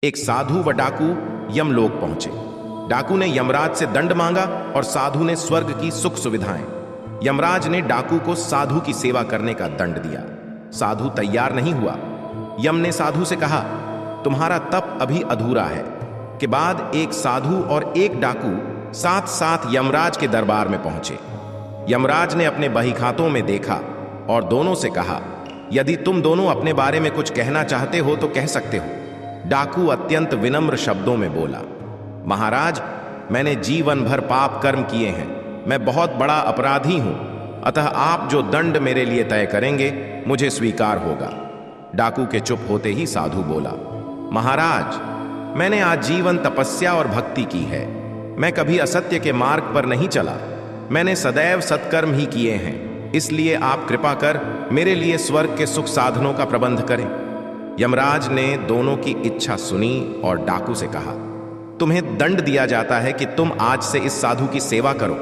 एक साधु व डाकू यमलोक पहुंचे। डाकू ने यमराज से दंड मांगा और साधु ने स्वर्ग की सुख सुविधाएं। यमराज ने डाकू को साधु की सेवा करने का दंड दिया। साधु तैयार नहीं हुआ। यम ने साधु से कहा, तुम्हारा तप अभी अधूरा है। के बाद एक साधु और एक डाकू साथ साथ यमराज के दरबार में पहुंचे। यमराज ने अपने बहीखातों में देखा और दोनों से कहा, यदि तुम दोनों अपने बारे में कुछ कहना चाहते हो तो कह सकते हो। डाकू अत्यंत विनम्र शब्दों में बोला, महाराज, मैंने जीवन भर पाप कर्म किए हैं। मैं बहुत बड़ा अपराधी हूं, अतः आप जो दंड मेरे लिए तय करेंगे मुझे स्वीकार होगा। डाकू के चुप होते ही साधु बोला, महाराज, मैंने आजीवन तपस्या और भक्ति की है। मैं कभी असत्य के मार्ग पर नहीं चला। मैंने सदैव सत्कर्म ही किए हैं। इसलिए आप कृपा कर मेरे लिए स्वर्ग के सुख साधनों का प्रबंध करें। यमराज ने दोनों की इच्छा सुनी और डाकू से कहा, तुम्हें दंड दिया जाता है कि तुम आज से इस साधु की सेवा करो।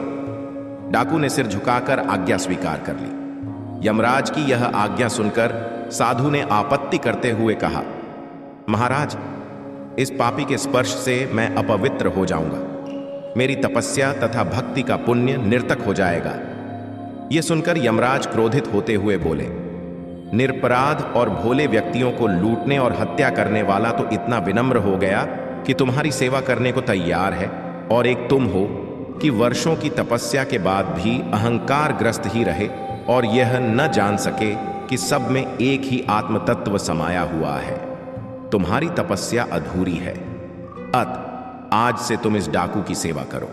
डाकू ने सिर झुकाकर आज्ञा स्वीकार कर ली। यमराज की यह आज्ञा सुनकर साधु ने आपत्ति करते हुए कहा, महाराज, इस पापी के स्पर्श से मैं अपवित्र हो जाऊंगा। मेरी तपस्या तथा भक्ति का पुण्य निरर्थक हो जाएगा। यह सुनकर यमराज क्रोधित होते हुए बोले, निरपराध और भोले व्यक्तियों को लूटने और हत्या करने वाला तो इतना विनम्र हो गया कि तुम्हारी सेवा करने को तैयार है, और एक तुम हो कि वर्षों की तपस्या के बाद भी अहंकारग्रस्त ही रहे और यह न जान सके कि सब में एक ही आत्म तत्व समाया हुआ है। तुम्हारी तपस्या अधूरी है। अत आज से तुम इस डाकू की सेवा करो।